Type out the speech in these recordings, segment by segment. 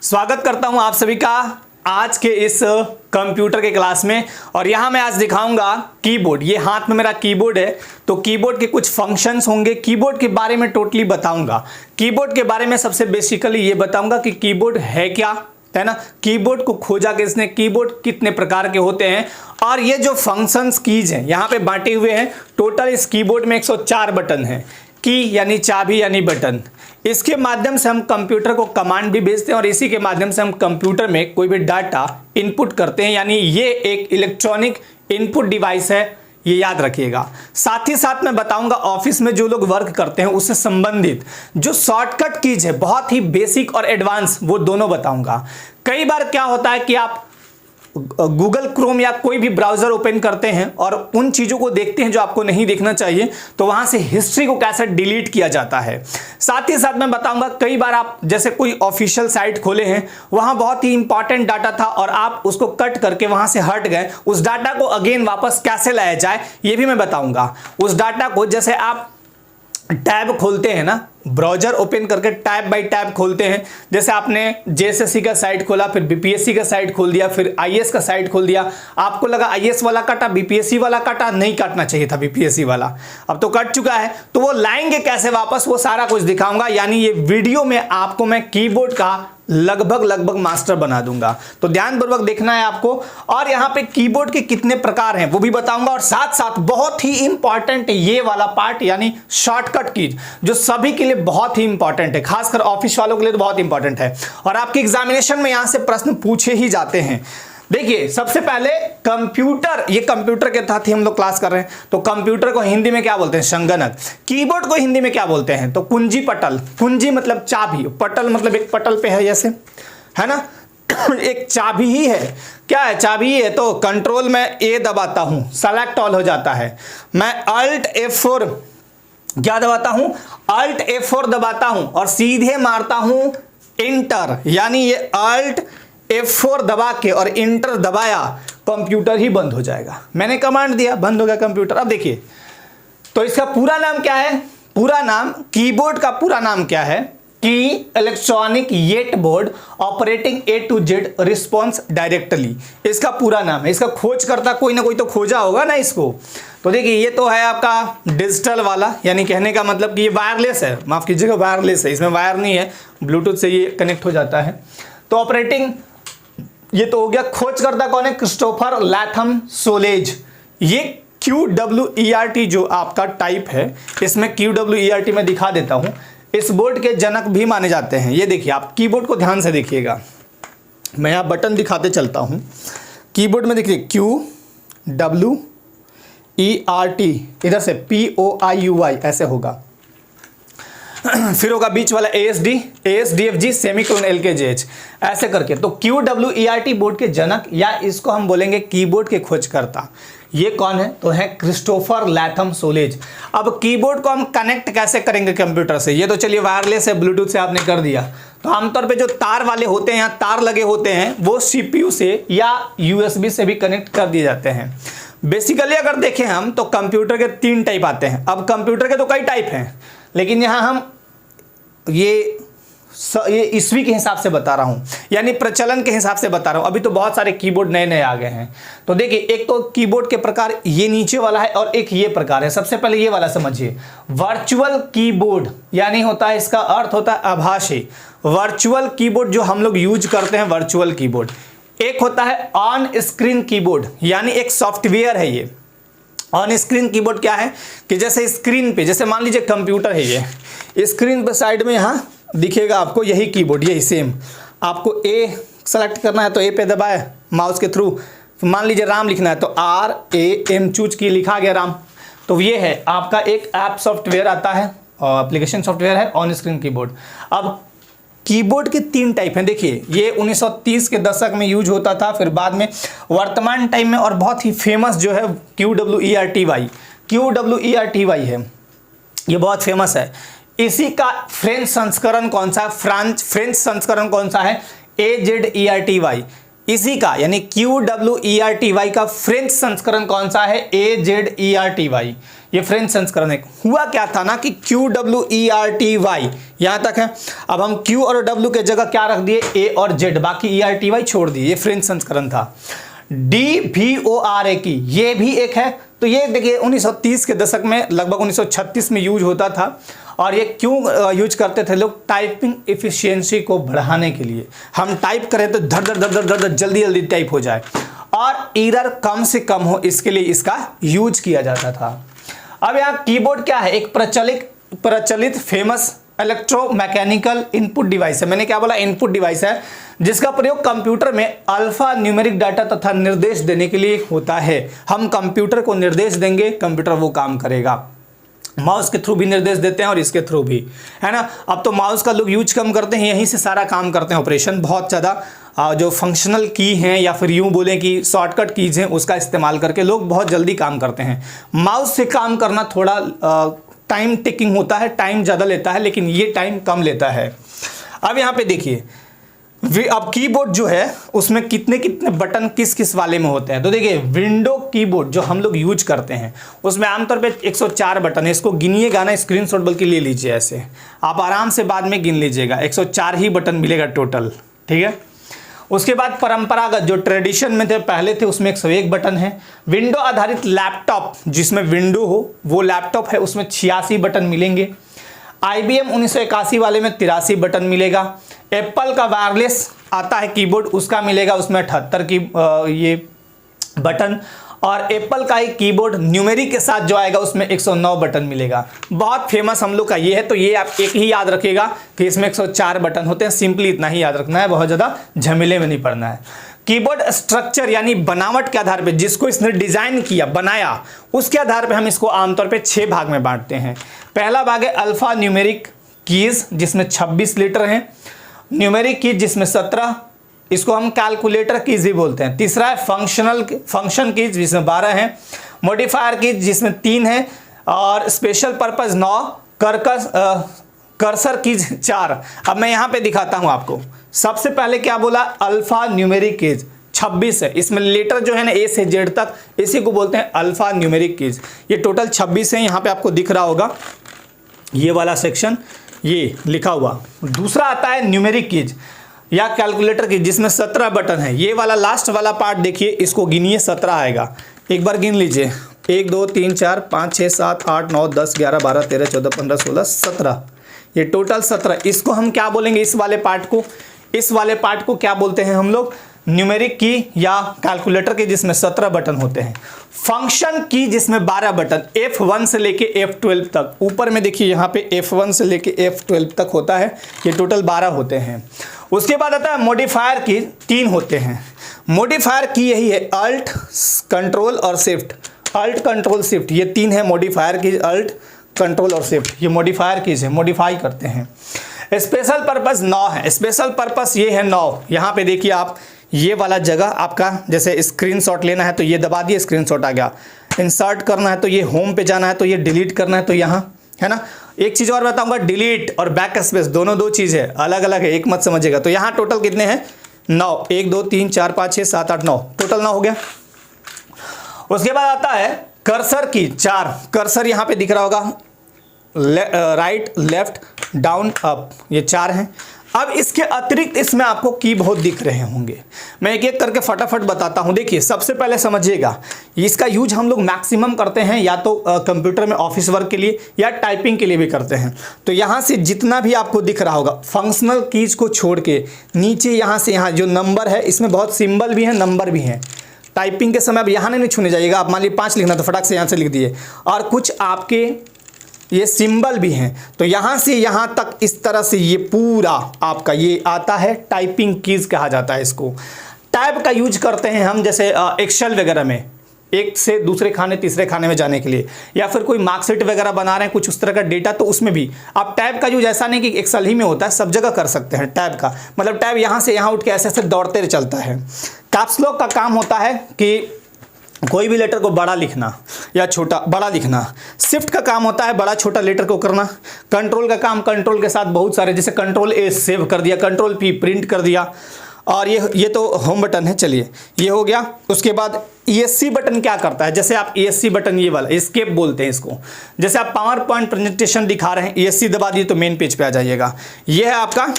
स्वागत करता हूं आप सभी का आज के इस कंप्यूटर के क्लास में। और यहां मैं आज दिखाऊंगा कीबोर्ड। ये हाथ में मेरा कीबोर्ड है, तो कीबोर्ड के कुछ फंक्शंस होंगे। कीबोर्ड के बारे में टोटली बताऊंगा। कीबोर्ड के बारे में सबसे बेसिकली ये बताऊंगा कि कीबोर्ड है क्या, है ना, कीबोर्ड को खोजा किसने, कीबोर्ड कितने प्रकार के होते हैं, और ये जो फंक्शंस कीज हैं यहाँ पे बांटे हुए हैं। टोटल इस कीबोर्ड में 104 बटन हैं। की यानी चाबी यानी बटन, इसके माध्यम से हम कंप्यूटर को कमांड भी भेजते हैं और इसी के माध्यम से हम कंप्यूटर में कोई भी डाटा इनपुट करते हैं। यानी ये एक इलेक्ट्रॉनिक इनपुट डिवाइस है, ये याद रखिएगा। साथ ही साथ मैं बताऊंगा ऑफिस में जो लोग वर्क करते हैं उससे संबंधित जो शॉर्टकट कीज है, बहुत ही बेसिक और एडवांस, वो दोनों बताऊंगा। कई बार क्या होता है कि आप गूगल क्रोम या कोई भी ब्राउजर ओपन करते हैं और उन चीज़ों को देखते हैं जो आपको नहीं देखना चाहिए, तो वहां से हिस्ट्री को कैसे डिलीट किया जाता है। साथ ही साथ मैं बताऊंगा कई बार आप जैसे कोई ऑफिशियल साइट खोले हैं, वहां बहुत ही इंपॉर्टेंट डाटा था और आप उसको कट करके वहां से हट गए, उस डाटा को अगेन वापस कैसे लाया जाए ये भी मैं बताऊंगा। उस डाटा को जैसे आप टैब खोलते हैं ना, ब्राउजर ओपन करके टैब बाय टैब खोलते हैं, जैसे आपने जेएसएससी का साइट खोला, फिर बीपीएससी का साइट खोल दिया, फिर आईएएस का साइट खोल दिया, आपको लगा आईएएस वाला काटा, बीपीएससी वाला काटा, नहीं काटना चाहिए था बीपीएससी वाला, अब तो कट चुका है, तो वो लाएंगे कैसे वापस, वो सारा कुछ दिखाऊंगा। यानी ये वीडियो में आपको मैं कीबोर्ड का लगभग मास्टर बना दूंगा, तो ध्यानपूर्वक देखना है आपको। और यहाँ पे कीबोर्ड के कितने प्रकार हैं वो भी बताऊंगा, और साथ साथ बहुत ही इंपॉर्टेंट ये वाला पार्ट यानी शॉर्टकट कीज, जो सभी के लिए बहुत ही इंपॉर्टेंट है, खासकर ऑफिस वालों के लिए तो बहुत इंपॉर्टेंट है और आपके एग्जामिनेशन में यहां से प्रश्न पूछे ही जाते हैं। देखिए सबसे पहले कंप्यूटर, ये कंप्यूटर के तहत ही हम लोग क्लास कर रहे हैं, तो कंप्यूटर को हिंदी में क्या बोलते हैं, संगणक। कीबोर्ड को हिंदी में क्या बोलते हैं, तो कुंजी पटल। कुंजी मतलब चाबी, पटल मतलब एक पटल पे है जैसे, है ना एक चाबी ही है। क्या है, चाबी ही है। तो कंट्रोल में ए दबाता हूं, सेलेक्ट ऑल हो जाता है। मैं अल्ट F4 क्या दबाता हूं, अल्ट F4 दबाता हूं और सीधे मारता हूं इंटर, यानी ये अल्ट F4 दबा के और इंटर दबाया, कंप्यूटर ही बंद हो जाएगा। मैंने कमांड दिया, बंद हो गया कंप्यूटर। अब देखिए, तो इसका पूरा नाम क्या है, पूरा नाम कीबोर्ड का पूरा नाम क्या है, की electronic yet board operating A to Z response directly, इसका पूरा नाम है। इसका खोज करता कोई ना कोई तो खोजा होगा ना इसको। तो देखिए ये तो है आपका डिजिटल वाला, यानी कहने का मतलब कि ये वायरलेस है, माफ कीजिएगा वायरलेस है, इसमें वायर नहीं है, ब्लूटूथ से ये कनेक्ट हो जाता है। तो ऑपरेटिंग ये तो हो गया। खोज करता कौन है, क्रिस्टोफर लैथम सोलेज। ये QWERT जो आपका टाइप है, इसमें QWERT में दिखा देता हूं, इस बोर्ड के जनक भी माने जाते हैं। ये देखिए, आप कीबोर्ड को ध्यान से देखिएगा, मैं यहाँ बटन दिखाते चलता हूँ। कीबोर्ड में देखिए QWERT, इधर से POIUI ऐसे होगा, फिर होगा बीच वाला ASDFG सेमीकोलन LKJH ऐसे करके। तो QWERT बोर्ड के जनक, या इसको हम बोलेंगे कीबोर्ड के खोजकर्ता, ये कौन है, तो है क्रिस्टोफर लैथम सोलेज। अब कीबोर्ड को हम कनेक्ट कैसे करेंगे कंप्यूटर से, ये तो चलिए वायरलेस है, ब्लूटूथ से आपने कर दिया। तो आमतौर पे जो तार वाले होते हैं, यहाँ तार लगे होते हैं, वो CPU से या USB से भी कनेक्ट कर दिए जाते हैं। बेसिकली अगर देखें हम, तो कंप्यूटर के 3 टाइप आते हैं। अब कंप्यूटर के तो कई टाइप हैं, लेकिन यहाँ हम ये ईस्वी के हिसाब से बता रहा हूं, यानी प्रचलन के हिसाब से बता रहा हूं। अभी तो बहुत सारे कीबोर्ड नए नए आ गए हैं। तो देखिए, एक तो कीबोर्ड के प्रकार ये नीचे वाला है और एक ये प्रकार है। सबसे पहले ये वाला समझिए, वर्चुअल कीबोर्ड, यानी होता है, इसका अर्थ होता है आभासी। वर्चुअल कीबोर्ड जो हम लोग यूज करते हैं, वर्चुअल कीबोर्ड। एक होता है ऑन स्क्रीन कीबोर्ड, यानी एक सॉफ्टवेयर है ये। ऑन स्क्रीन कीबोर्ड क्या है कि जैसे स्क्रीन पे, जैसे मान लीजिए कंप्यूटर है ये, स्क्रीन पे साइड में यहाँ दिखेगा आपको यही कीबोर्ड, यही सेम। आपको A सेलेक्ट करना है तो A पे दबाए माउस के थ्रू। मान लीजिए राम लिखना है तो RAM चूज की, लिखा गया राम। तो ये है आपका एक ऐप सॉफ्टवेयर आता है और एप्लीकेशन सॉफ्टवेयर है ऑन स्क्रीन कीबोर्ड। अब कीबोर्ड के 3 टाइप हैं। देखिए, ये 1930 के दशक में यूज होता था, फिर बाद में वर्तमान टाइम में, और बहुत ही फेमस जो है QWERTY है, ये बहुत फेमस है। इसी का फ्रेंच संस्करण कौन सा है, फ्रेंच संस्करण कौन सा है, AZERTY। इसी का यानी QWERTY का फ्रेंच संस्करण कौन सा है, AZERTY। ये फ्रेंच संस्करण है। हुआ क्या था ना कि QWERTY यहाँ तक है। अब हम Q और W के जगह क्या रख दिए, A और Z, बाकी ERTY छोड़ दिए। ये फ्रेंच संस्करण था। DVORA की ये भी एक है। तो ये देखिए 1930 के दशक में, लगभग 1936 में यूज होता था। और ये क्यों यूज करते थे लोग, टाइपिंग एफिशिएंसी को बढ़ाने के लिए। हम टाइप करें तो धड़ धड़ धड़ धड़ धड़ जल्दी जल्दी टाइप हो जाए और एरर कम से कम हो, इसके लिए इसका यूज किया जाता था। अब यहाँ कीबोर्ड क्या है, एक प्रचलित फेमस इलेक्ट्रोमैकेनिकल इनपुट डिवाइस है। मैंने क्या बोला, इनपुट डिवाइस है, जिसका प्रयोग कंप्यूटर में अल्फा न्यूमेरिक डाटा तथा निर्देश देने के लिए होता है। हम कंप्यूटर को निर्देश देंगे, कंप्यूटर वो काम करेगा। माउस के थ्रू भी निर्देश देते हैं और इसके थ्रू भी, है ना। अब तो माउस का लोग यूज कम करते हैं, यहीं से सारा काम करते हैं, ऑपरेशन बहुत ज़्यादा जो फंक्शनल की हैं या फिर यूं बोलें कि शॉर्टकट कीज हैं, उसका इस्तेमाल करके लोग बहुत जल्दी काम करते हैं। माउस से काम करना थोड़ा टाइम टेकिंग होता है, टाइम ज़्यादा लेता है, लेकिन ये टाइम कम लेता है। अब यहाँ पे देखिए, अब कीबोर्ड जो है उसमें कितने कितने बटन किस किस वाले में होते हैं। तो देखिए विंडो कीबोर्ड जो हम लोग यूज करते हैं उसमें आमतौर पे 104 बटन है। इसको गिनिएगा ना, स्क्रीनशॉट बल्कि ले लीजिए, ऐसे आप आराम से बाद में गिन लीजिएगा। 104 ही बटन मिलेगा टोटल, ठीक है। उसके बाद परंपरागत जो ट्रेडिशन में थे पहले थे, उसमें 101 बटन है। विंडो आधारित लैपटॉप जिसमें विंडो हो वो लैपटॉप है, उसमें 86 बटन मिलेंगे। IBM 1981 वाले में 83 बटन मिलेगा। एप्पल का वायरलेस आता है कीबोर्ड, उसका मिलेगा उसमें 78 की ये बटन। और एप्पल का ही कीबोर्ड न्यूमेरिक के साथ जो आएगा उसमें 109 बटन मिलेगा। बहुत फेमस हम लोग का ये है, तो ये आप एक ही याद रखिएगा कि इसमें 104 बटन होते हैं। सिंपली इतना ही याद रखना है, बहुत ज़्यादा झमेले में नहीं पड़ना है। कीबोर्ड स्ट्रक्चर यानी बनावट के आधार पे, जिसको इसने डिजाइन किया बनाया उसके आधार पे हम इसको आमतौर पे 6 भाग में बांटते हैं। पहला भाग है अल्फा न्यूमेरिक कीज जिसमें 26 लेटर हैं। न्यूमेरिक कीज जिसमें 17, इसको हम कैलकुलेटर कीज भी बोलते हैं। तीसरा है फंक्शन कीज जिसमें 12 हैं। मॉडिफायर कीज जिसमें 3 है और स्पेशल पर्पज 9, कर्सर कीज 4। अब मैं यहाँ पे दिखाता हूँ आपको। सबसे पहले क्या बोला, अल्फा न्यूमेरिक कीज 26 है। इसमें लेटर जो है ना A से Z तक, इसी को बोलते हैं अल्फा न्यूमेरिक कीज। ये टोटल 26 है, यहाँ पे आपको दिख रहा होगा ये वाला सेक्शन, ये लिखा हुआ। दूसरा आता है न्यूमेरिक कीज या कैलकुलेटर कीज जिसमें 17 बटन है। ये वाला लास्ट वाला पार्ट देखिए, इसको गिनिए, 17 आएगा। एक बार गिन लीजिए, 1 2 3 4 5 6 7 8 9 10 11 12 13 14 15 16 17, ये टोटल 17। इसको हम क्या बोलेंगे, इस वाले पार्ट को क्या बोलते हैं हम लोग, न्यूमेरिक की या कैलकुलेटर के जिसमें 17 बटन होते हैं। फंक्शन की जिसमें 12 बटन, F1 से लेके F12 तक। ऊपर में देखिए यहाँ पे F1 से लेके F12 तक होता है, ये टोटल 12 होते हैं। उसके बाद आता है मॉडिफायर की, 3 होते हैं। मॉडिफायर की यही है अल्ट, कंट्रोल और शिफ्ट। अल्ट, कंट्रोल, शिफ्ट, ये 3 है मॉडिफायर की। अल्ट, कंट्रोल और शिफ्ट ये मॉडिफायर कीज है, मॉडिफाई करते हैं। स्पेशल पर्पस 9 है। स्पेशल पर्पस ये है 9। यहाँ पे देखिए आप, ये वाला जगह आपका जैसे स्क्रीनशॉट लेना है तो ये दबा दिए, स्क्रीनशॉट आ गया। इंसर्ट करना है तो ये होम पे जाना है, तो ये डिलीट करना है तो यहाँ, है ना। एक चीज़ और बताऊंगा, डिलीट और बैक स्पेस दोनों 2 चीज़ है, अलग अलग है, एक मत समझिएगा। तो यहाँ टोटल कितने हैं, 9। 1 2 3 4 5 6 7 8 9, टोटल 9 हो गया। उसके बाद आता है कर्सर की, 4। कर्सर यहाँ पे दिख रहा होगा, राइट, लेफ्ट, डाउन, अप, ये 4 हैं। अब इसके अतिरिक्त इसमें आपको की बहुत दिख रहे होंगे, मैं एक एक करके फटाफट बताता हूं। देखिए सबसे पहले समझिएगा, इसका यूज हम लोग मैक्सिमम करते हैं या तो कंप्यूटर में ऑफिस वर्क के लिए या टाइपिंग के लिए भी करते हैं। तो यहाँ से जितना भी आपको दिख रहा होगा, फंक्शनल कीज को छोड़ के नीचे यहाँ से यहाँ जो नंबर है, इसमें बहुत सिंबल भी है, नंबर भी हैं। टाइपिंग के समय अब यहाँ नहीं छूने जाइएगा। आप मान लीजिए 5 लिखना तो फटाक से यहाँ से लिख दिए, और कुछ आपके ये सिंबल भी हैं। तो यहाँ से यहाँ तक इस तरह से ये पूरा आपका ये आता है, टाइपिंग कीज कहा जाता है इसको। टैब का यूज करते हैं हम, जैसे एक्सेल वगैरह में एक से दूसरे खाने तीसरे खाने में जाने के लिए, या फिर कोई मार्कशीट वगैरह बना रहे हैं, कुछ उस तरह का डेटा, तो उसमें भी आप टैब का यूज ऐसा नहीं कि एक्सेल ही में होता है, सब जगह कर सकते हैं टैब का। मतलब टैब यहाँ से यहाँ उठ के ऐसे ऐसे दौड़ते चलता है। कैप्स लॉक का काम होता है कि कोई भी लेटर को बड़ा लिखना या छोटा, बड़ा लिखना। शिफ्ट का काम होता है बड़ा छोटा लेटर को करना। कंट्रोल का काम, कंट्रोल के साथ बहुत सारे, जैसे कंट्रोल A सेव कर दिया, कंट्रोल P प्रिंट कर दिया, और ये तो होम बटन है। चलिए ये हो गया। उसके बाद ESC बटन क्या करता है, जैसे आप ESC बटन ये वाला एस्केप बोलते हैं इसको, जैसे आप पावर पॉइंट प्रेजेंटेशन दिखा रहे हैं, ESC दबा दिए तो मेन पेज पे आ जाइएगा। ये है आपका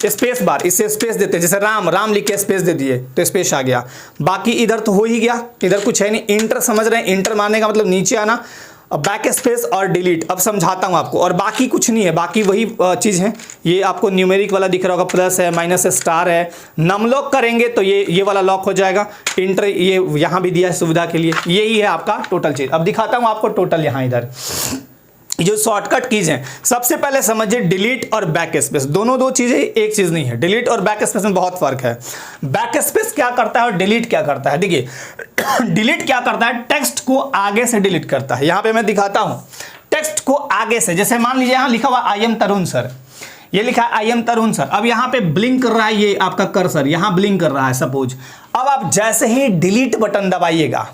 स्पेस बार, इसे स्पेस देते हैं, जैसे राम लिख के स्पेस दे दिए तो स्पेस आ गया। बाकी इधर तो हो ही गया, इधर कुछ है नहीं। इंटर समझ रहे हैं, इंटर मारने का मतलब नीचे आना, बैक स्पेस और डिलीट। अब समझाता हूं आपको, और बाकी कुछ नहीं है, बाकी वही चीज़ है। ये आपको न्यूमेरिक वाला दिख रहा होगा, प्लस है, माइनस है, स्टार है। नम लॉक करेंगे तो ये वाला लॉक हो जाएगा। इंटर ये यहाँ भी दिया है सुविधा के लिए। यही है आपका टोटल चीज़। अब दिखाता हूँ आपको टोटल यहाँ इधर जो शॉर्टकट कीज हैं। सबसे पहले समझिए डिलीट और बैक स्पेस, दोनों दो चीजें, एक चीज नहीं है। डिलीट और बैक स्पेस में बहुत फर्क है। बैक स्पेस क्या करता है और डिलीट क्या करता है। देखिए डिलीट क्या करता है, टेक्स्ट को आगे से डिलीट करता है। यहां पे मैं दिखाता हूं, टेक्स्ट को आगे से, जैसे मान लीजिए यहां लिखा हुआ आई एम तरुण सर, ये लिखा है आई एम तरुण सर। अब यहां पे ब्लिंक कर रहा है ये आपका कर्सर, यहां ब्लिंक कर रहा है सपोज। अब आप जैसे ही डिलीट बटन दबाइएगा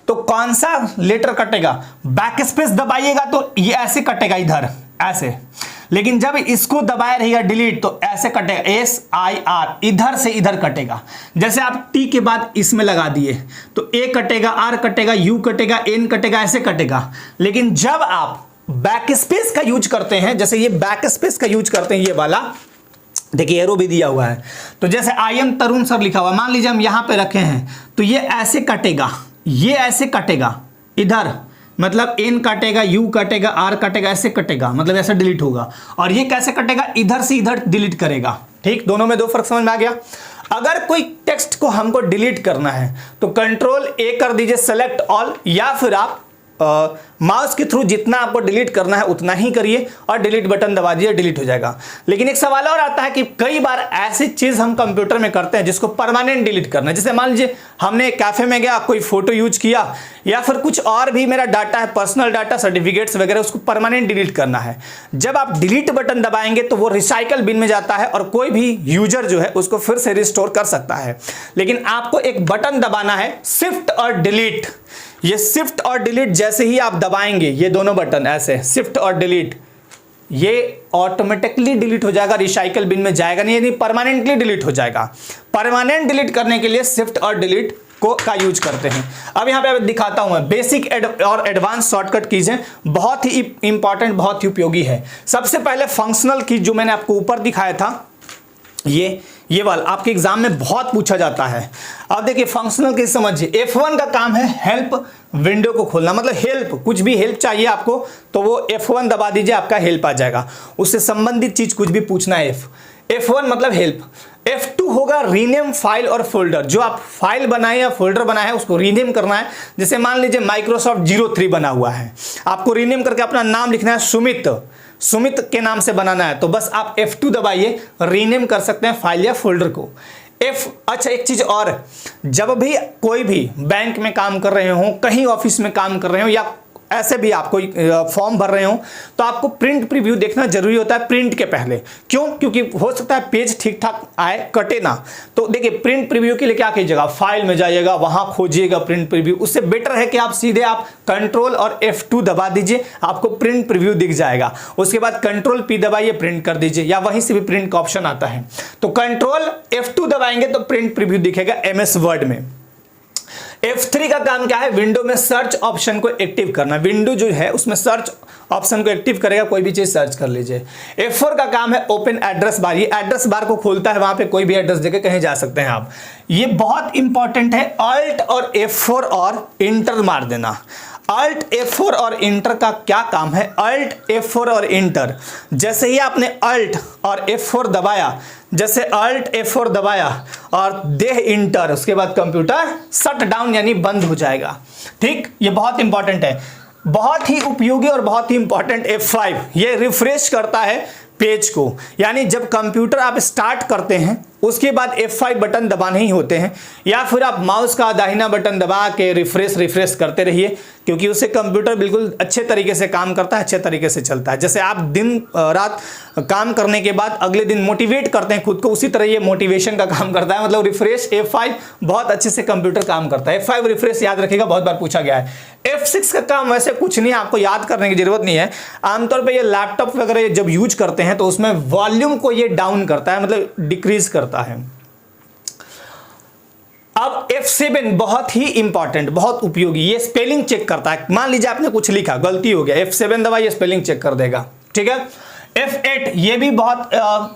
तो कौन सा लेटर कटेगा, बैक स्पेस दबाइएगा तो ये ऐसे कटेगा, इधर ऐसे। लेकिन जब इसको दबाए रहिएगा डिलीट तो ऐसे कटेगा, SIR, इधर से इधर कटेगा। जैसे आप T के बाद इसमें लगा दिए तो A कटेगा, R कटेगा, U कटेगा, N कटेगा, ऐसे कटेगा। लेकिन जब आप बैक स्पेस का यूज करते हैं, जैसे ये बैक स्पेस का यूज करते हैं, ये वाला देखिए एरो भी दिया हुआ है, तो जैसे आई एम तरुण सर लिखा हुआ, मान लीजिए हम यहां पे रखे हैं तो ये ऐसे कटेगा, ये ऐसे कटेगा इधर, मतलब N कटेगा, U कटेगा, R कटेगा, ऐसे कटेगा, मतलब ऐसा डिलीट होगा। और ये कैसे कटेगा, इधर से इधर डिलीट करेगा। ठीक, दोनों में दो फर्क समझ में आ गया। अगर कोई टेक्स्ट को हमको डिलीट करना है तो कंट्रोल A कर दीजिए, सेलेक्ट ऑल, या फिर आप माउस के थ्रू जितना आपको डिलीट करना है उतना ही करिए और डिलीट बटन दबा दीजिए, डिलीट हो जाएगा। लेकिन एक सवाल और आता है कि कई बार ऐसी चीज हम कंप्यूटर में करते हैं जिसको परमानेंट डिलीट करना है। जैसे मान लीजिए हमने कैफे में गया, कोई फोटो यूज किया, या फिर कुछ और भी मेरा डाटा है, पर्सनल डाटा, सर्टिफिकेट्स वगैरह, उसको परमानेंट डिलीट करना है। जब आप डिलीट बटन दबाएंगे तो वो रिसाइकल बिन में जाता है और कोई भी यूजर जो है उसको फिर से रिस्टोर कर सकता है। लेकिन आपको एक बटन दबाना है, शिफ्ट और डिलीट। ये शिफ्ट और डिलीट जैसे ही आप दबाएंगे, ये दोनों बटन ऐसे शिफ्ट और डिलीट, ये ऑटोमेटिकली डिलीट हो जाएगा, रिसाइकल बिन में जाएगा नहीं, यानी परमानेंटली डिलीट हो जाएगा। परमानेंट डिलीट करने के लिए शिफ्ट और डिलीट का यूज करते हैं। अब यहां पे दिखाता हूं मैं बेसिक और एडवांस शॉर्टकट कीज हैं, बहुत ही इंपॉर्टेंट, बहुत ही उपयोगी है। सबसे पहले फंक्शनल की जो मैंने आपको ऊपर दिखाया था, ये वाला आपके एग्जाम में बहुत पूछा जाता है। अब देखिए फंक्शनल की समझिए, F1 का काम है हेल्प विंडो को खोलना, मतलब हेल्प, कुछ भी हेल्प चाहिए आपको तो वो F1 दबा दीजिए, आपका हेल्प आ जाएगा। उससे संबंधित चीज कुछ भी पूछना है, F1 मतलब हेल्प। F2 होगा रीनेम फाइल और फोल्डर, जो आप फाइल बनाए या फोल्डर बनाए हैं उसको रीनेम करना है। जैसे मान लीजिए Microsoft 03 बना हुआ है, आपको रीनेम करके अपना नाम लिखना है, सुमित के नाम से बनाना है, तो बस आप F2 दबाइए, रीनेम कर सकते हैं फाइल या फोल्डर को। अच्छा एक चीज और, जब भी कोई भी बैंक में काम कर रहे हो, कहीं ऑफिस में काम कर रहे हो, या ऐसे भी आप कोई फॉर्म भर रहे हो, तो आपको प्रिंट प्रीव्यू देखना जरूरी होता है प्रिंट के पहले। क्यों? क्योंकि हो सकता है पेज ठीक ठाक आए, कटे ना। तो देखिए प्रिंट प्रीव्यू के लिए क्या कीजिएगा, फाइल में जाइएगा, वहां खोजिएगा प्रिंट प्रीव्यू। उससे बेटर है कि आप सीधे आप कंट्रोल और F2 दबा दीजिए, आपको प्रिंट प्रीव्यू दिख जाएगा। उसके बाद कंट्रोल P दबाइए, प्रिंट कर दीजिए, या वहीं से भी प्रिंट का ऑप्शन आता है। तो कंट्रोल F2 दबाएंगे तो प्रिंट प्रीव्यू दिखेगा MS वर्ड में। F3 का काम क्या है, विंडो में सर्च ऑप्शन को एक्टिव करना। विंडो जो है उसमें सर्च ऑप्शन को एक्टिव करेगा, कोई भी चीज सर्च कर लीजिए। F4 का काम है ओपन एड्रेस बार, ये एड्रेस बार को खोलता है, वहां पे कोई भी एड्रेस देके कहीं जा सकते हैं आप। ये बहुत इंपॉर्टेंट है, Alt और F4 और इंटर मार देना। Alt F4 और इंटर का क्या काम है, Alt F4 और इंटर, जैसे ही आपने Alt और F4 दबाया, जैसे Alt F4 दबाया और देह इंटर, उसके बाद कंप्यूटर शट डाउन यानी बंद हो जाएगा। ठीक, ये बहुत इंपॉर्टेंट है, बहुत ही उपयोगी और बहुत ही इंपॉर्टेंट। F5 ये रिफ्रेश करता है पेज को, यानी जब कंप्यूटर आप स्टार्ट करते हैं उसके बाद F5 बटन दबाने ही होते हैं, या फिर आप माउस का दाहिना बटन दबा के रिफ्रेश करते रहिए, क्योंकि उससे कंप्यूटर बिल्कुल अच्छे तरीके से काम करता है, अच्छे तरीके से चलता है। जैसे आप दिन रात काम करने के बाद अगले दिन मोटिवेट करते हैं खुद को, उसी तरह ये मोटिवेशन का काम करता है। मतलब रिफ्रेश F5 बहुत अच्छे से कंप्यूटर काम करता है। F5 रिफ्रेश याद रखिएगा, बहुत बार पूछा गया है। F6 का काम वैसे कुछ नहीं, आपको याद करने की जरूरत नहीं है। आमतौर पर ये लैपटॉप वगैरह जब यूज करते हैं तो उसमें वॉल्यूम को ये डाउन करता है, मतलब डिक्रीज करता है। अब F7 बहुत ही इंपॉर्टेंट, बहुत उपयोगी, ये स्पेलिंग चेक करता है। मान लीजिए आपने कुछ लिखा, गलती हो गया, F7 दबाइए, स्पेलिंग चेक कर देगा, ठीक है। F8 ये भी बहुत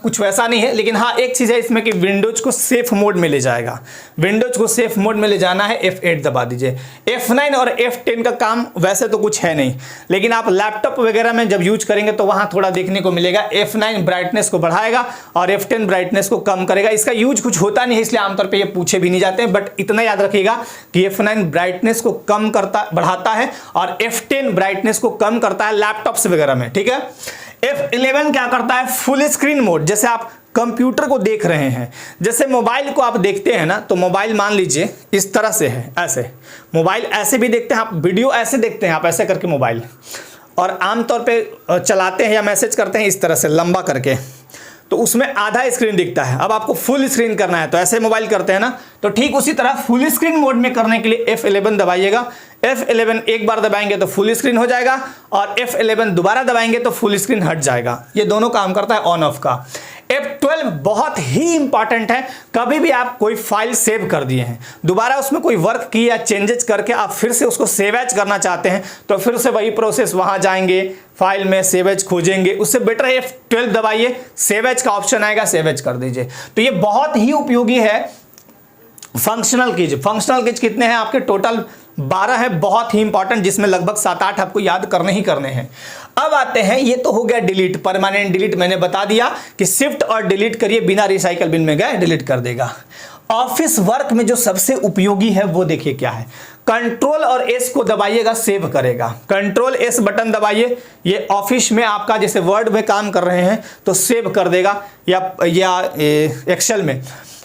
कुछ वैसा नहीं है, लेकिन हाँ एक चीज़ है इसमें कि विंडोज को सेफ मोड में ले जाएगा, विंडोज को सेफ मोड में ले जाना है, F8 दबा दीजिए। F9 और F10 का काम वैसे तो कुछ है नहीं, लेकिन आप लैपटॉप वगैरह में जब यूज करेंगे तो वहाँ थोड़ा देखने को मिलेगा। F9 ब्राइटनेस को बढ़ाएगा और F10 ब्राइटनेस को कम करेगा। इसका यूज कुछ होता नहीं है, इसलिए आमतौर पर ये पूछे भी नहीं जाते हैं, बट इतना याद रखिएगा कि F9 ब्राइटनेस को कम करता, बढ़ाता है और F10 ब्राइटनेस को कम करता है लैपटॉप्स वगैरह में, ठीक है। F11 क्या करता है, फुल स्क्रीन मोड। जैसे आप कंप्यूटर को देख रहे हैं, जैसे मोबाइल को आप देखते हैं ना, तो मोबाइल मान लीजिए इस तरह से है, ऐसे मोबाइल ऐसे भी देखते हैं आप, वीडियो ऐसे देखते हैं आप, ऐसे करके मोबाइल, और आमतौर पे चलाते हैं या मैसेज करते हैं इस तरह से लंबा करके, तो उसमें आधा स्क्रीन दिखता है। अब आपको फुल स्क्रीन करना है तो ऐसे मोबाइल करते हैं ना, तो ठीक उसी तरह फुल स्क्रीन मोड में करने के लिए F11 दबाइएगा। F11 एक बार दबाएंगे तो फुल स्क्रीन हो जाएगा और F11 दोबारा दबाएंगे तो फुल स्क्रीन हट जाएगा। ये दोनों काम करता है ऑन ऑफ का। F12 बहुत ही इंपॉर्टेंट है। कभी भी आप कोई फाइल सेव कर दिए हैं, दोबारा उसमें कोई वर्क किया या चेंजेस करके आप फिर से उसको सेव एज करना चाहते हैं, तो फिर से वही प्रोसेस, वहां जाएंगे फाइल में सेव एज खोजेंगे, उससे बेटर है F12 दबाइए, सेव एज का ऑप्शन आएगा, सेव एज कर दीजिए। तो ये बहुत ही उपयोगी है। फंक्शनल कीज, फंक्शनल कीज कितने हैं आपके, टोटल 12 है, बहुत ही इंपॉर्टेंट, जिसमें लगभग 7-8 आपको याद करने ही करने हैं। अब आते हैं, ये तो हो गया डिलीट, परमानेंट डिलीट। मैंने बता दिया कि शिफ्ट और डिलीट करिए, बिना रिसाइकल बिन में गए डिलीट कर देगा। ऑफिस वर्क में जो सबसे उपयोगी है वो देखिए क्या है, कंट्रोल और एस को दबाइएगा, सेव करेगा। कंट्रोल एस बटन दबाइए, ये ऑफिस में आपका जैसे वर्ड में काम कर रहे हैं तो सेव कर देगा, या एक्सेल में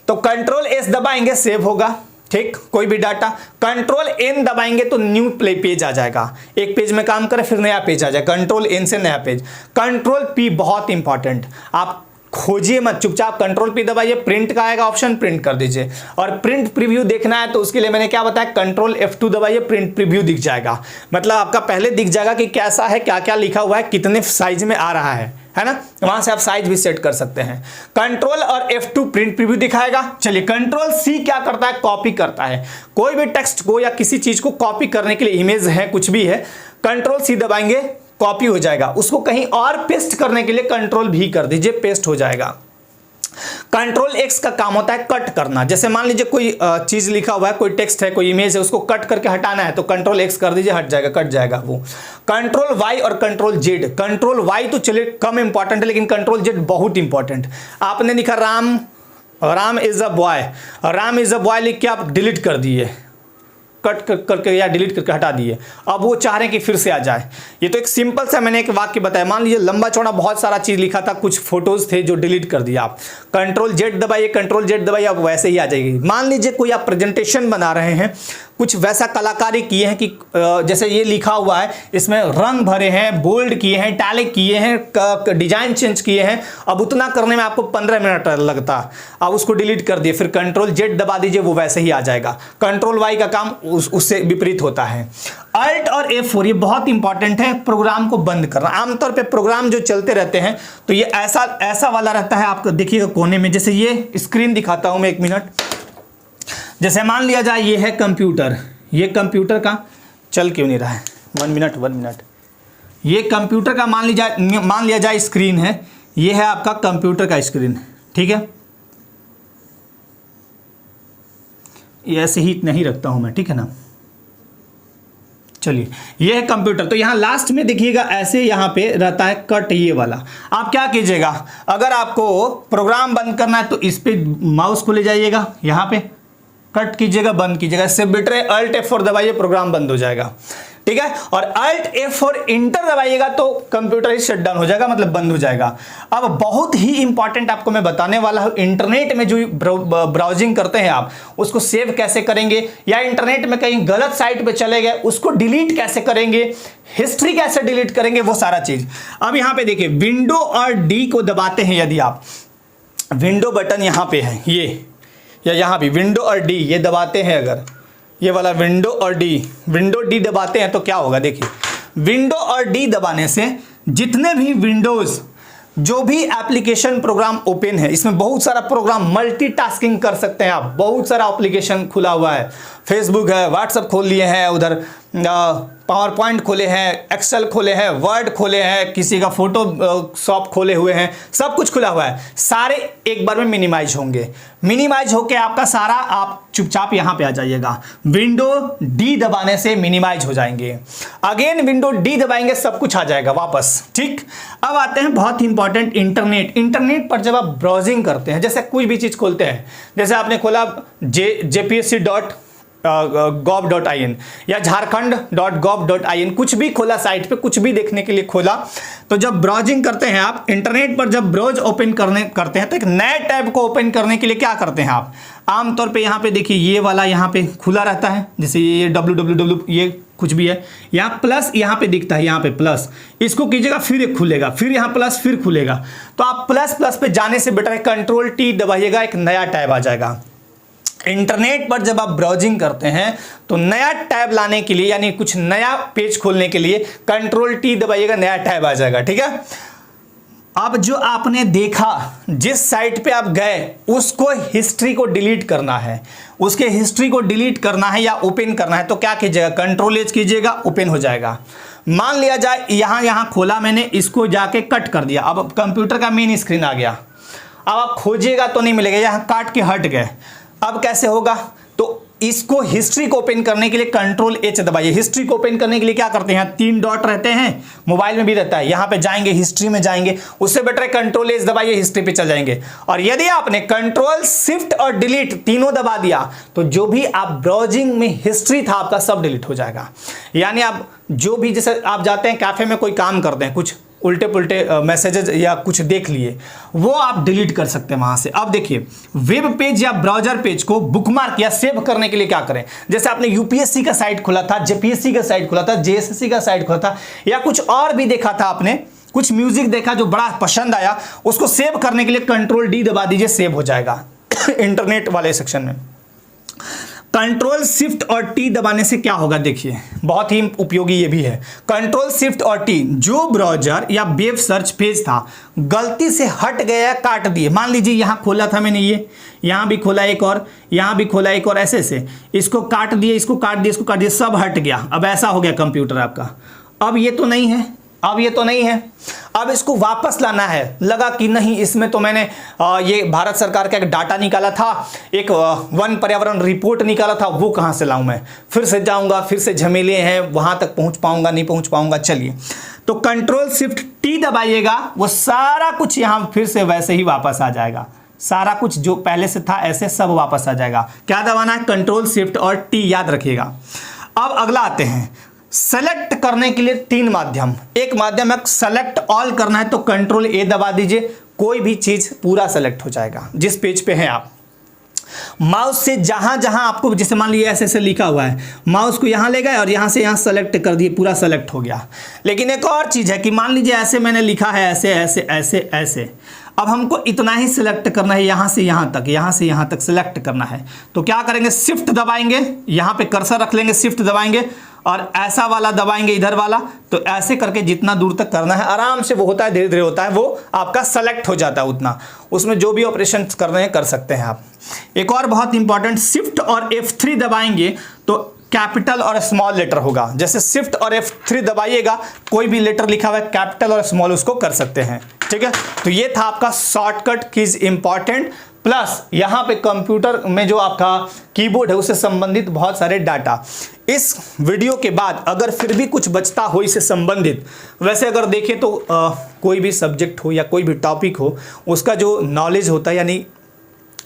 तो कंट्रोल एस दबाएंगे सेव होगा, ठीक, कोई भी डाटा। कंट्रोल एन दबाएंगे तो न्यू प्ले पेज आ जाएगा, एक पेज में काम करे फिर नया पेज आ जाए, कंट्रोल एन से नया पेज। कंट्रोल पी बहुत इंपॉर्टेंट, आप खोजिए मत, चुपचाप कंट्रोल पी दबाइए, प्रिंट का आएगा ऑप्शन, प्रिंट कर दीजिए। और प्रिंट प्रीव्यू देखना है तो उसके लिए मैंने क्या बताया, कंट्रोल F2 दबाइए, प्रिंट प्रीव्यू दिख जाएगा। मतलब आपका पहले दिख जाएगा कि कैसा है, क्या क्या लिखा हुआ है, कितने साइज में आ रहा है ना, वहां से आप साइज भी सेट कर सकते हैं। कंट्रोल और F2 प्रिंट प्रीव्यू दिखाएगा। चलिए कंट्रोल सी क्या करता है, कॉपी करता है। कोई भी टेक्स्ट को या किसी चीज को कॉपी करने के लिए, इमेज है कुछ भी है, कंट्रोल सी दबाएंगे कॉपी हो जाएगा। उसको कहीं और पेस्ट करने के लिए कंट्रोल भी कर दीजिए, पेस्ट हो जाएगा। कंट्रोल एक्स का काम होता है कट करना। जैसे मान लीजिए कोई चीज लिखा हुआ है, कोई टेक्स्ट है, कोई इमेज है, उसको कट करके हटाना है तो कंट्रोल एक्स कर दीजिए, हट जाएगा, कट जाएगा वो। कंट्रोल वाई और कंट्रोल जेड। कंट्रोल वाई तो चलिए कम इंपॉर्टेंट है, लेकिन कंट्रोल जेड बहुत इंपॉर्टेंट। आपने लिखा Ram is a boy, Ram is a boy लिख के आप डिलीट कर दिए, कट करके या डिलीट करके हटा दिए, अब वो चाह रहे हैं कि फिर से आ जाए। ये तो एक सिंपल सा मैंने एक वाक्य बताया। मान लीजिए लंबा चौड़ा बहुत सारा चीज लिखा था, कुछ फोटोज थे जो डिलीट कर दिया, आप कंट्रोल जेड दबाइए, कंट्रोल जेड दबाइए, आप वैसे ही आ जाएगी। मान लीजिए कोई आप प्रेजेंटेशन बना रहे हैं, कुछ वैसा कलाकारी किए हैं कि जैसे ये लिखा हुआ है, इसमें रंग भरे हैं, बोल्ड किए हैं, टैलिक किए हैं, डिजाइन चेंज किए हैं, अब उतना करने में आपको 15 मिनट लगता, अब उसको डिलीट कर दिए, फिर कंट्रोल जेड दबा दीजिए, वो वैसे ही आ जाएगा। कंट्रोल वाई का काम उससे विपरीत होता है। अल्ट और F4 ये बहुत इंपॉर्टेंट है, प्रोग्राम को बंद करना। आमतौर पे प्रोग्राम जो चलते रहते हैं तो ये ऐसा वाला रहता है, आपको देखिएगा कोने में, जैसे ये स्क्रीन दिखाता हूं मैं, 1 मिनट। जैसे मान लिया जाए ये है कंप्यूटर, ये कंप्यूटर का चल क्यों नहीं रहा है, 1 मिनट, ये कंप्यूटर का मान लिया जाए स्क्रीन है, ये है आपका कंप्यूटर का स्क्रीन, ठीक है, ये ऐसे ही नहीं रखता हूं मैं, ठीक है ना। चलिए ये है कंप्यूटर, तो यहां लास्ट में देखिएगा ऐसे यहां पे रहता है कट, ये वाला। आप क्या कीजिएगा, अगर आपको प्रोग्राम बंद करना है तो इस पे माउस को ले जाइएगा, यहां पे कट कीजिएगा, बंद कीजिएगा। इससे बेटर है अल्ट F4 दबाइए, प्रोग्राम बंद हो जाएगा, ठीक है। और अल्ट F4 इंटर दबाइएगा तो कंप्यूटर ही शट डाउन हो जाएगा, मतलब बंद हो जाएगा। अब बहुत ही इंपॉर्टेंट आपको मैं बताने वाला हूं, इंटरनेट में जो ब्राउजिंग करते हैं आप, उसको सेव कैसे करेंगे, या इंटरनेट में कहीं गलत साइट पे चले गए उसको डिलीट कैसे करेंगे, हिस्ट्री कैसे डिलीट करेंगे, वो सारा चीज। अब यहां पे देखिए, विंडो और डी को दबाते हैं, यदि आप विंडो बटन यहां पे है ये, या यहां भी विंडो और डी ये दबाते हैं, अगर ये वाला विंडो और डी दबाते हैं तो क्या होगा, देखिए विंडो और डी दबाने से जितने भी विंडोज जो भी एप्लीकेशन प्रोग्राम ओपन है, इसमें बहुत सारा प्रोग्राम मल्टीटास्किंग कर सकते हैं आप, बहुत सारा एप्लीकेशन खुला हुआ है, फेसबुक है, व्हाट्सएप खोल लिए हैं, उधर पावर पॉइंट खोले हैं, एक्सेल खोले हैं, वर्ड खोले हैं, किसी का फोटो शॉप खोले हुए हैं, सब कुछ खुला हुआ है, सारे एक बार में मिनिमाइज होंगे। मिनिमाइज होके आपका सारा, आप चुपचाप यहां पे आ जाइएगा, विंडो डी दबाने से मिनिमाइज हो जाएंगे, अगेन विंडो डी दबाएंगे, सब कुछ आ जाएगा वापस। ठीक, अब आते हैं बहुत इंपॉर्टेंट इंटरनेट। इंटरनेट पर जब आप ब्राउजिंग करते हैं, जैसे कोई भी चीज खोलते हैं, जैसे आपने खोला jpsc.gov.in या झारखंड.gov.in, कुछ भी खोला साइट पे, कुछ भी देखने के लिए खोला, तो जब ब्राउजिंग करते हैं आप इंटरनेट पर, जब ब्राउज ओपन करते हैं तो एक नए टैब को ओपन करने के लिए क्या करते हैं आप, आमतौर पे यहाँ पे देखिए ये वाला यहाँ पे खुला रहता है, जैसे ये www ये कुछ भी है, यहाँ प्लस यहाँ पे दिखता है, यहाँ पे प्लस, इसको कीजिएगा फिर एक खुलेगा, फिर यहाँ प्लस फिर खुलेगा, तो आप प्लस प्लस पे जाने से बेटर है कंट्रोल टी दबाइएगा, एक नया टैब आ जाएगा। इंटरनेट पर जब आप ब्राउजिंग करते हैं तो नया टैब लाने के लिए, यानी कुछ नया पेज खोलने के लिए कंट्रोल टी दबाइएगा, नया टैब आ जाएगा। ठीक है, अब जो आपने देखा, जिस साइट पे आप गए, उसको हिस्ट्री को डिलीट करना है, उसके हिस्ट्री को डिलीट करना है या ओपन करना है, तो क्या कीजिएगा, कंट्रोल एच कीजिएगा, ओपन हो जाएगा। मान लिया जाए यहाँ खोला मैंने, इसको जाके कट कर दिया, अब कंप्यूटर का मेन स्क्रीन आ गया, अब आप खोजिएगा तो नहीं मिलेगा, यहाँ काट के हट गए, अब कैसे होगा, तो इसको हिस्ट्री को ओपन करने के लिए कंट्रोल एच दबाइए। हिस्ट्री को ओपन करने के लिए क्या करते हैं, 3 डॉट रहते हैं, मोबाइल में भी रहता है, यहां पे जाएंगे हिस्ट्री में जाएंगे, उससे बेटर है कंट्रोल एच दबाइए, हिस्ट्री पे चल जाएंगे। और यदि आपने कंट्रोल शिफ्ट और डिलीट तीनों दबा दिया तो जो भी आप ब्राउजिंग में हिस्ट्री था आपका सब डिलीट हो जाएगा। यानी आप जो भी, जैसे आप जाते हैं कैफे में कोई काम करते हैं, कुछ उल्टे पुल्टे मैसेजेस या कुछ देख लिए, वो आप डिलीट कर सकते हैं वहां से। अब देखिए, वेब पेज या ब्राउजर पेज को बुकमार्क या सेव करने के लिए क्या करें, जैसे आपने यूपीएससी का साइट खोला था, जेपीएससी का साइट खोला था, जेएसएससी का साइट खोला था, या कुछ और भी देखा था आपने, कुछ म्यूजिक देखा जो बड़ा पसंद आया, उसको सेव करने के लिए कंट्रोल डी दबा दीजिए, सेव हो जाएगा। इंटरनेट वाले सेक्शन में कंट्रोल शिफ्ट और टी दबाने से क्या होगा, देखिए बहुत ही उपयोगी ये भी है। कंट्रोल शिफ्ट और टी, जो ब्राउजर या वेब सर्च पेज था गलती से हट गया, काट दिए, मान लीजिए यहाँ खोला था मैंने, ये यहाँ भी खोला एक और, यहाँ भी खोला एक और, ऐसे से इसको काट दिए, इसको काट दिए, इसको काट दिए, सब हट गया। अब ऐसा हो गया कंप्यूटर आपका, अब ये तो नहीं है, अब ये तो नहीं है, अब इसको वापस लाना है। लगा कि नहीं, इसमें तो मैंने ये भारत सरकार का एक डाटा निकाला था, एक वन पर्यावरण रिपोर्ट निकाला था, वो कहाँ से लाऊं मैं, फिर से जाऊंगा, फिर से झमेले हैं, वहां तक पहुंच पाऊंगा नहीं पहुंच पाऊंगा। चलिए, तो कंट्रोल शिफ्ट टी दबाइएगा, वो सारा कुछ यहाँ फिर से वैसे ही वापस आ जाएगा, सारा कुछ जो पहले से था ऐसे सब वापस आ जाएगा। क्या दबाना है, कंट्रोल शिफ्ट और टी, याद रखिएगा। अब अगला आते हैं, सेलेक्ट करने के लिए 3 माध्यम। एक माध्यम है सेलेक्ट ऑल करना है तो कंट्रोल ए दबा दीजिए, कोई भी चीज पूरा सेलेक्ट हो जाएगा जिस पेज पे हैं आप। माउस से जहां जहां आपको, जैसे मान लीजिए ऐसे ऐसे लिखा हुआ है, माउस को यहां ले गए और यहां से यहां सेलेक्ट कर दिए, पूरा सेलेक्ट हो गया। लेकिन एक और चीज है कि मान लीजिए ऐसे मैंने लिखा है, ऐसे ऐसे ऐसे ऐसे, अब हमको इतना ही सिलेक्ट करना है, यहां से यहां तक, यहां से यहां तक सिलेक्ट करना है, तो क्या करेंगे, शिफ्ट दबाएंगे, यहां पे कर्सर रख लेंगे, शिफ्ट दबाएंगे और ऐसा वाला दबाएंगे, इधर वाला, तो ऐसे करके जितना दूर तक करना है आराम से वो होता है, धीरे धीरे होता है, वो आपका सेलेक्ट हो जाता है उतना, उसमें जो भी ऑपरेशन करने हैं कर सकते हैं आप। एक और बहुत इंपॉर्टेंट, शिफ्ट और F3 दबाएंगे तो कैपिटल और स्मॉल लेटर होगा। जैसे शिफ्ट और F3 दबाइएगा, कोई भी लेटर लिखा हुआ है कैपिटल और स्मॉल, उसको कर सकते हैं। ठीक है, तो ये था आपका शॉर्टकट कीज इंपॉर्टेंट, प्लस यहाँ पे कंप्यूटर में जो आपका कीबोर्ड है उससे संबंधित बहुत सारे डाटा। इस वीडियो के बाद अगर फिर भी कुछ बचता हो इससे संबंधित, वैसे अगर देखें तो कोई भी सब्जेक्ट हो या कोई भी टॉपिक हो, उसका जो नॉलेज होता है, यानी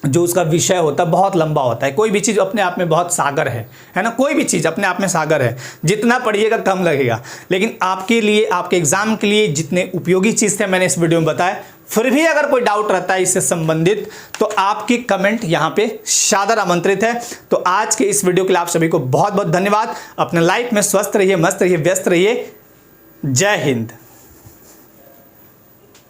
जो उसका विषय होता है, बहुत लंबा होता है। कोई भी चीज़ अपने आप में बहुत सागर है ना, कोई भी चीज़ अपने आप में सागर है, जितना पढ़िएगा कम लगेगा। लेकिन आपके लिए, आपके एग्जाम के लिए जितने उपयोगी चीज़ थे मैंने इस वीडियो में बताया। फिर भी अगर कोई डाउट रहता है इससे संबंधित तो आपकी कमेंट यहाँ पे सादर आमंत्रित है। तो आज के इस वीडियो के लिए आप सभी को बहुत बहुत धन्यवाद। अपने लाइफ में स्वस्थ रहिए, मस्त रहिए, व्यस्त रहिए। जय हिंद।